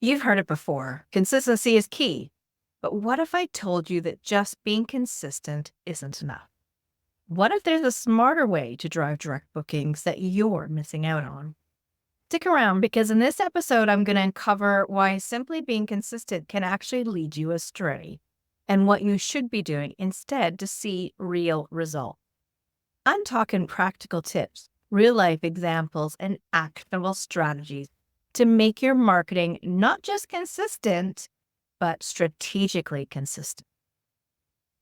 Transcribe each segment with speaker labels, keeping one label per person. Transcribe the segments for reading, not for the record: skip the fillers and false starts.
Speaker 1: You've heard it before. Consistency is key. But what if I told you that just being consistent isn't enough? What if there's a smarter way to drive direct bookings that you're missing out on? Stick around because in this episode, I'm going to uncover why simply being consistent can actually lead you astray and what you should be doing instead to see real results. I'm talking practical tips, real life examples, and actionable strategies to make your marketing not just consistent, but strategically consistent.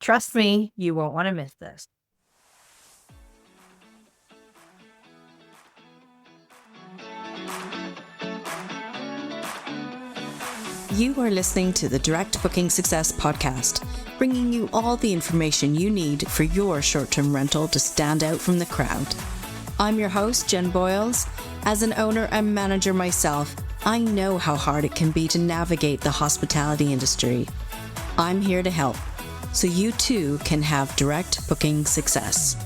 Speaker 1: Trust me, you won't want to miss this.
Speaker 2: You are listening to the Direct Booking Success Podcast, bringing you all the information you need for your short-term rental to stand out from the crowd. I'm your host, Jen Boyles. As an owner and manager myself, I know how hard it can be to navigate the hospitality industry. I'm here to help, so you too can have direct booking success.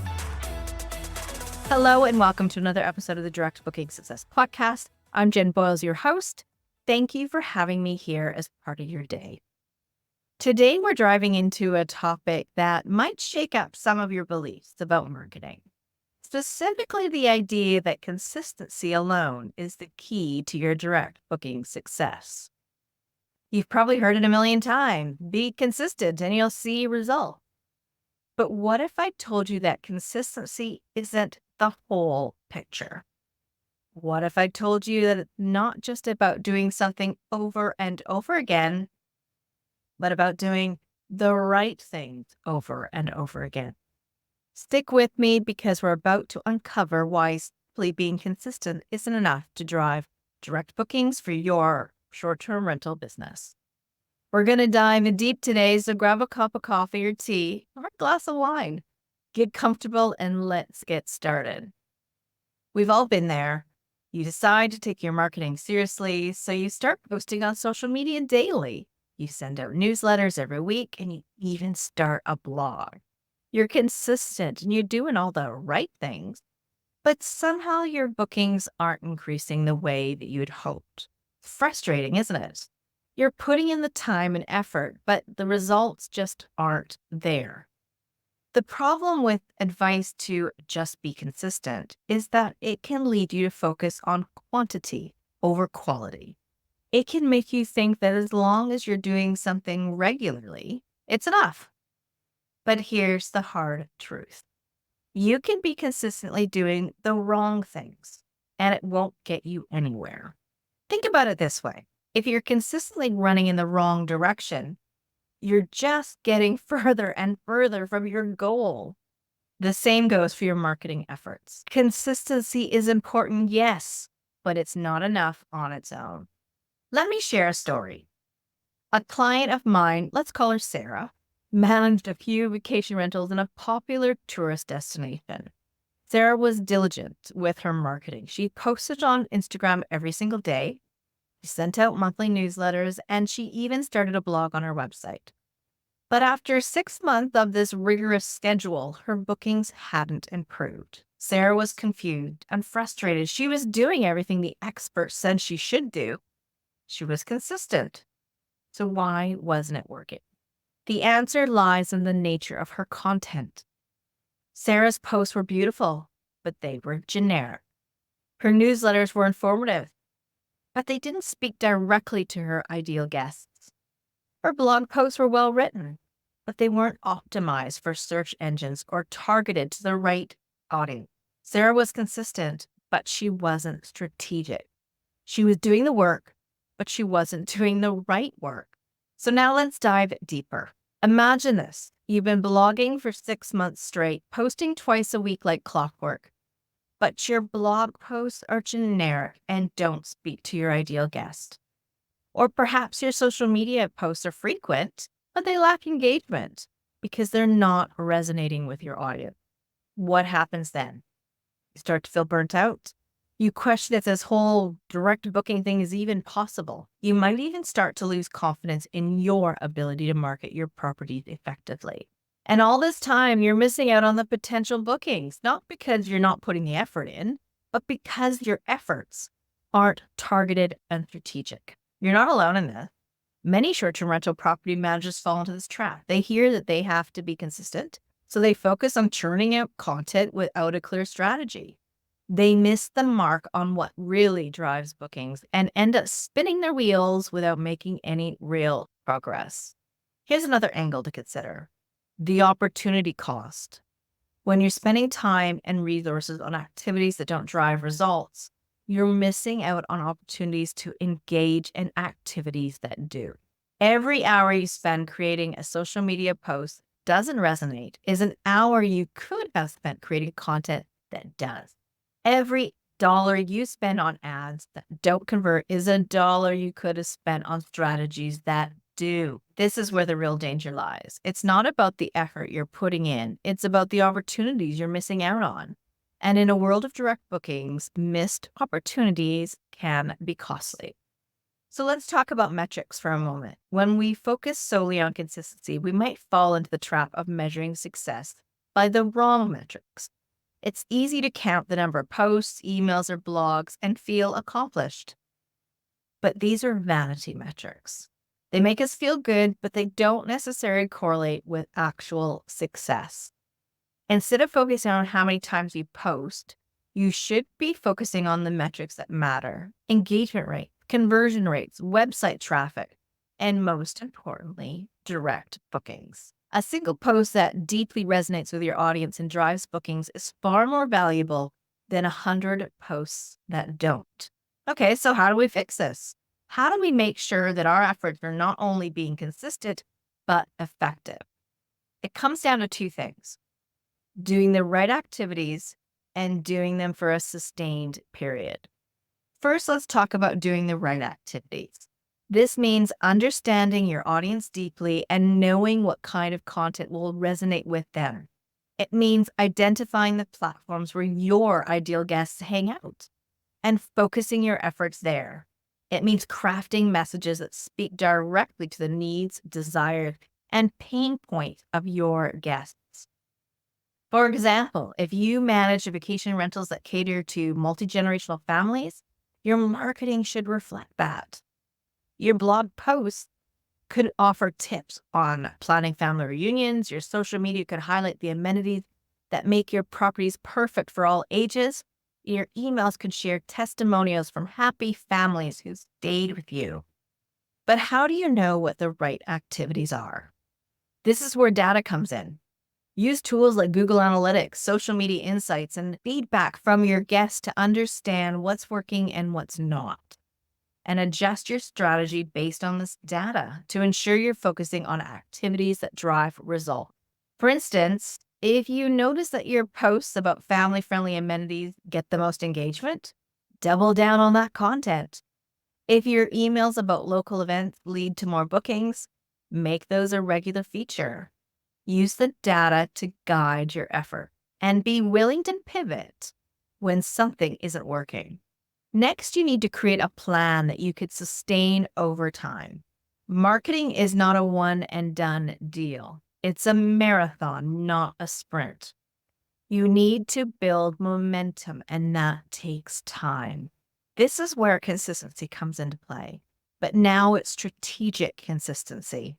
Speaker 1: Hello and welcome to another episode of the Direct Booking Success Podcast. I'm Jen Boyles, your host. Thank you for having me here as part of your day. Today, we're driving into a topic that might shake up some of your beliefs about marketing. Specifically, the idea that consistency alone is the key to your direct booking success. You've probably heard it a million times. Be consistent and you'll see results. But what if I told you that consistency isn't the whole picture? What if I told you that it's not just about doing something over and over again, but about doing the right things over and over again? Stick with me because we're about to uncover why simply being consistent isn't enough to drive direct bookings for your short-term rental business. We're going to dive in deep today, so grab a cup of coffee or tea or a glass of wine. Get comfortable and let's get started. We've all been there. You decide to take your marketing seriously, so you start posting on social media daily. You send out newsletters every week, and you even start a blog. You're consistent, and you're doing all the right things, but somehow your bookings aren't increasing the way that you'd hoped. Frustrating, isn't it? You're putting in the time and effort, but the results just aren't there. The problem with advice to just be consistent is that it can lead you to focus on quantity over quality. It can make you think that as long as you're doing something regularly, it's enough. But here's the hard truth. You can be consistently doing the wrong things, and it won't get you anywhere. Think about it this way. If you're consistently running in the wrong direction, you're just getting further and further from your goal. The same goes for your marketing efforts. Consistency is important, yes, but it's not enough on its own. Let me share a story. A client of mine, let's call her Sarah, managed a few vacation rentals in a popular tourist destination. Sarah was diligent with her marketing. She posted on Instagram every single day. She sent out monthly newsletters, and she even started a blog on her website. But after 6 months of this rigorous schedule, her bookings hadn't improved. Sarah was confused and frustrated. She was doing everything the experts said she should do. She was consistent. So why wasn't it working? The answer lies in the nature of her content. Sarah's posts were beautiful, but they were generic. Her newsletters were informative, but they didn't speak directly to her ideal guests. Her blog posts were well written, but they weren't optimized for search engines or targeted to the right audience. Sarah was consistent, but she wasn't strategic. She was doing the work, but she wasn't doing the right work. So now let's dive deeper. Imagine this. You've been blogging for 6 months straight, posting twice a week like clockwork. But your blog posts are generic and don't speak to your ideal guest. Or perhaps your social media posts are frequent, but they lack engagement because they're not resonating with your audience. What happens then? You start to feel burnt out. You question if this whole direct booking thing is even possible. You might even start to lose confidence in your ability to market your properties effectively. And all this time, you're missing out on the potential bookings, not because you're not putting the effort in, but because your efforts aren't targeted and strategic. You're not alone in this. Many short-term rental property managers fall into this trap. They hear that they have to be consistent, so they focus on churning out content without a clear strategy. They miss the mark on what really drives bookings and end up spinning their wheels without making any real progress. Here's another angle to consider: the opportunity cost. When you're spending time and resources on activities that don't drive results, you're missing out on opportunities to engage in activities that do. Every hour you spend creating a social media post doesn't resonate is an hour you could have spent creating content that does. Every dollar you spend on ads that don't convert is a dollar you could have spent on strategies that do. This is where the real danger lies. It's not about the effort you're putting in, it's about the opportunities you're missing out on. And in a world of direct bookings, missed opportunities can be costly. So let's talk about metrics for a moment. When we focus solely on consistency, we might fall into the trap of measuring success by the wrong metrics. It's easy to count the number of posts, emails, or blogs and feel accomplished. But these are vanity metrics. They make us feel good, but they don't necessarily correlate with actual success. Instead of focusing on how many times you post, you should be focusing on the metrics that matter: engagement rate, conversion rates, website traffic, and most importantly, direct bookings. A single post that deeply resonates with your audience and drives bookings is far more valuable than 100 posts that don't. Okay, so how do we fix this? How do we make sure that our efforts are not only being consistent, but effective? It comes down to two things: doing the right activities and doing them for a sustained period. First, let's talk about doing the right activities. This means understanding your audience deeply and knowing what kind of content will resonate with them. It means identifying the platforms where your ideal guests hang out and focusing your efforts there. It means crafting messages that speak directly to the needs, desires, and pain points of your guests. For example, if you manage vacation rentals that cater to multi-generational families, your marketing should reflect that. Your blog posts could offer tips on planning family reunions. Your social media could highlight the amenities that make your properties perfect for all ages. Your emails could share testimonials from happy families who stayed with you. But how do you know what the right activities are? This is where data comes in. Use tools like Google Analytics, social media insights, and feedback from your guests to understand what's working and what's not. And adjust your strategy based on this data to ensure you're focusing on activities that drive results. For instance, if you notice that your posts about family-friendly amenities get the most engagement, double down on that content. If your emails about local events lead to more bookings, make those a regular feature. Use the data to guide your effort and be willing to pivot when something isn't working. Next, you need to create a plan that you could sustain over time. Marketing is not a one and done deal. It's a marathon, not a sprint. You need to build momentum, and that takes time. This is where consistency comes into play. But now it's strategic consistency.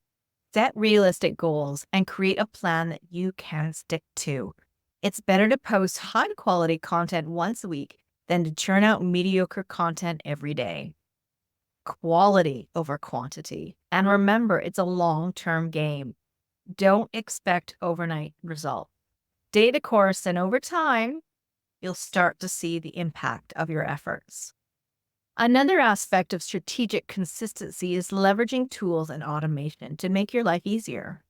Speaker 1: Set realistic goals and create a plan that you can stick to. It's better to post high-quality content once a week than to churn out mediocre content every day. Quality over quantity. And remember, it's a long-term game. Don't expect overnight results. Stay the course, and over time, you'll start to see the impact of your efforts. Another aspect of strategic consistency is leveraging tools and automation to make your life easier.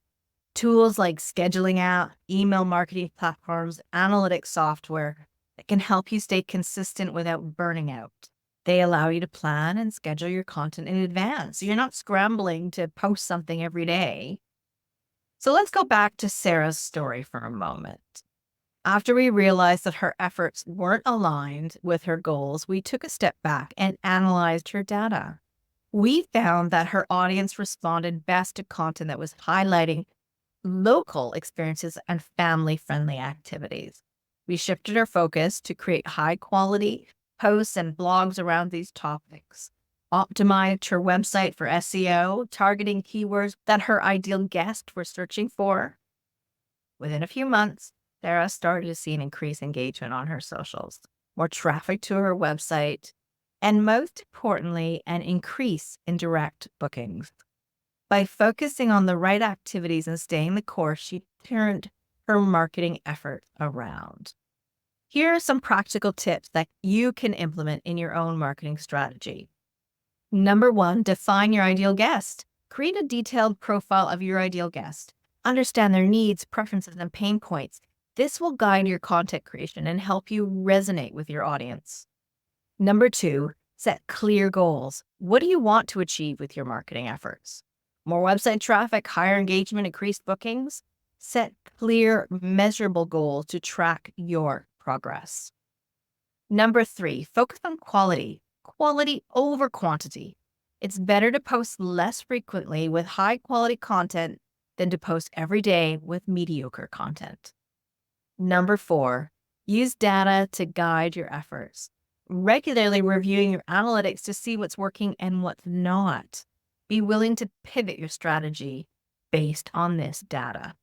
Speaker 1: Tools like scheduling app, email marketing platforms, analytics software that can help you stay consistent without burning out. They allow you to plan and schedule your content in advance, so you're not scrambling to post something every day. So let's go back to Sarah's story for a moment. After we realized that her efforts weren't aligned with her goals, we took a step back and analyzed her data. We found that her audience responded best to content that was highlighting local experiences and family-friendly activities. We shifted our focus to create high-quality posts and blogs around these topics. optimized her website for SEO, targeting keywords that her ideal guest were searching for. Within a few months, Sarah started to see an increased engagement on her socials, more traffic to her website, and most importantly, an increase in direct bookings. By focusing on the right activities and staying the course, she turned her marketing effort around. Here are some practical tips that you can implement in your own marketing strategy. Number 1, define your ideal guest. Create a detailed profile of your ideal guest. Understand their needs, preferences, and pain points. This will guide your content creation and help you resonate with your audience. Number 2, set clear goals. What do you want to achieve with your marketing efforts? More website traffic, higher engagement, increased bookings? Set clear, measurable goals to track your progress. Number 3, focus on quality. Quality over quantity. It's better to post less frequently with high quality content than to post every day with mediocre content. Number 4, use data to guide your efforts. Regularly reviewing your analytics to see what's working and what's not. Be willing to pivot your strategy based on this data.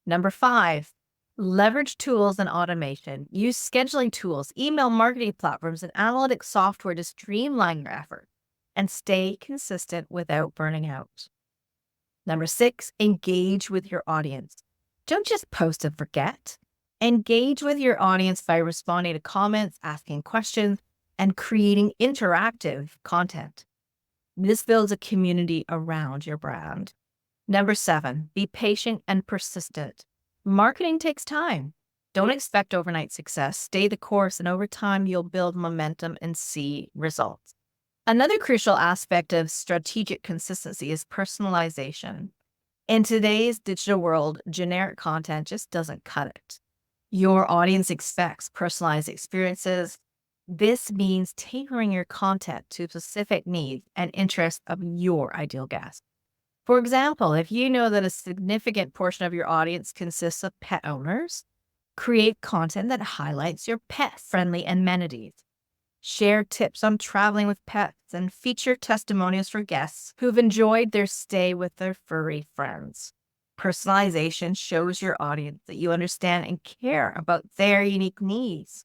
Speaker 1: Number 5, leverage tools and automation. Use scheduling tools, email marketing platforms, and analytics software to streamline your effort and stay consistent without burning out. Number 6, engage with your audience. Don't just post and forget. Engage with your audience by responding to comments, asking questions, and creating interactive content. This builds a community around your brand. Number 7, be patient and persistent. Marketing takes time. Don't expect overnight success. Stay the course, and over time, you'll build momentum and see results. Another crucial aspect of strategic consistency is personalization. In today's digital world, generic content just doesn't cut it. Your audience expects personalized experiences. This means tailoring your content to specific needs and interests of your ideal guest. For example, if you know that a significant portion of your audience consists of pet owners, create content that highlights your pet-friendly amenities. Share tips on traveling with pets and feature testimonials for guests who've enjoyed their stay with their furry friends. Personalization shows your audience that you understand and care about their unique needs,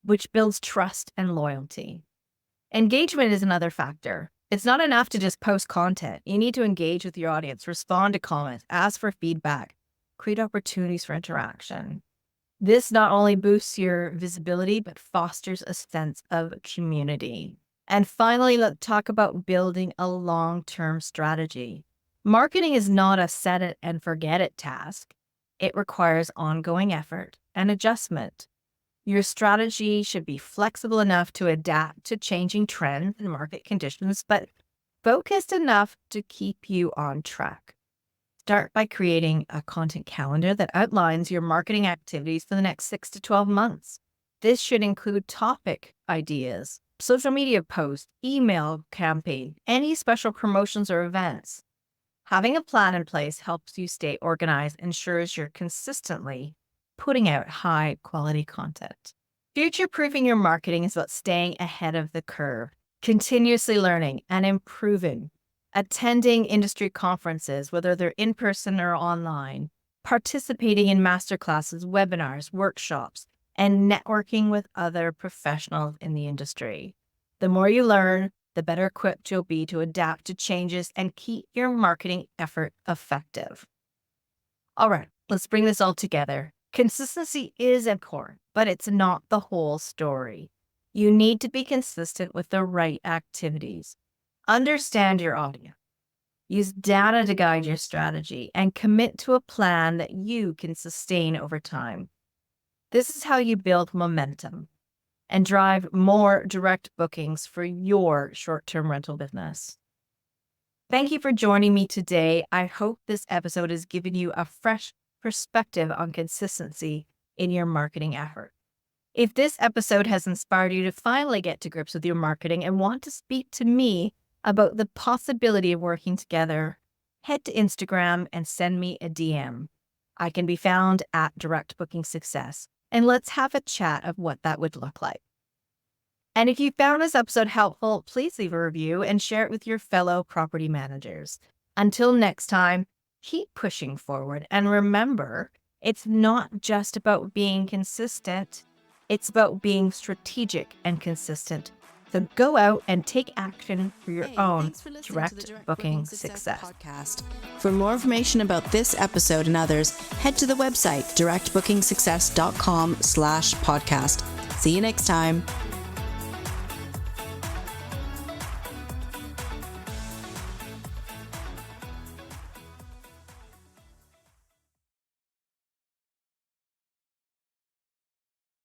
Speaker 1: which builds trust and loyalty. Engagement is another factor. It's not enough to just post content. You need to engage with your audience, respond to comments, ask for feedback, create opportunities for interaction. This not only boosts your visibility, but fosters a sense of community. And finally, let's talk about building a long-term strategy. Marketing is not a set it and forget it task. It requires ongoing effort and adjustment. Your strategy should be flexible enough to adapt to changing trends and market conditions, but focused enough to keep you on track. Start by creating a content calendar that outlines your marketing activities for the next 6 to 12 months. This should include topic ideas, social media posts, email campaign, any special promotions or events. Having a plan in place helps you stay organized, ensures you're consistently putting out high quality content. Future-proofing your marketing is about staying ahead of the curve, continuously learning and improving. Attending industry conferences, whether they're in person or online, participating in masterclasses, webinars, workshops, and networking with other professionals in the industry. The more you learn, the better equipped you'll be to adapt to changes and keep your marketing effort effective. All right, let's bring this all together. Consistency is important, but it's not the whole story. You need to be consistent with the right activities. Understand your audience. Use data to guide your strategy and commit to a plan that you can sustain over time. This is how you build momentum and drive more direct bookings for your short-term rental business. Thank you for joining me today. I hope this episode has given you a fresh perspective on consistency in your marketing effort. If this episode has inspired you to finally get to grips with your marketing and want to speak to me about the possibility of working together, head to Instagram and send me a DM. I can be found at Direct Booking Success, and let's have a chat of what that would look like. And if you found this episode helpful, please leave a review and share it with your fellow property managers. Until next time, keep pushing forward. And remember, it's not just about being consistent. It's about being strategic and consistent. So go out and take action for your own direct booking success.
Speaker 2: Podcast. For more information about this episode and others, head to the website directbookingsuccess.com/podcast. See you next time.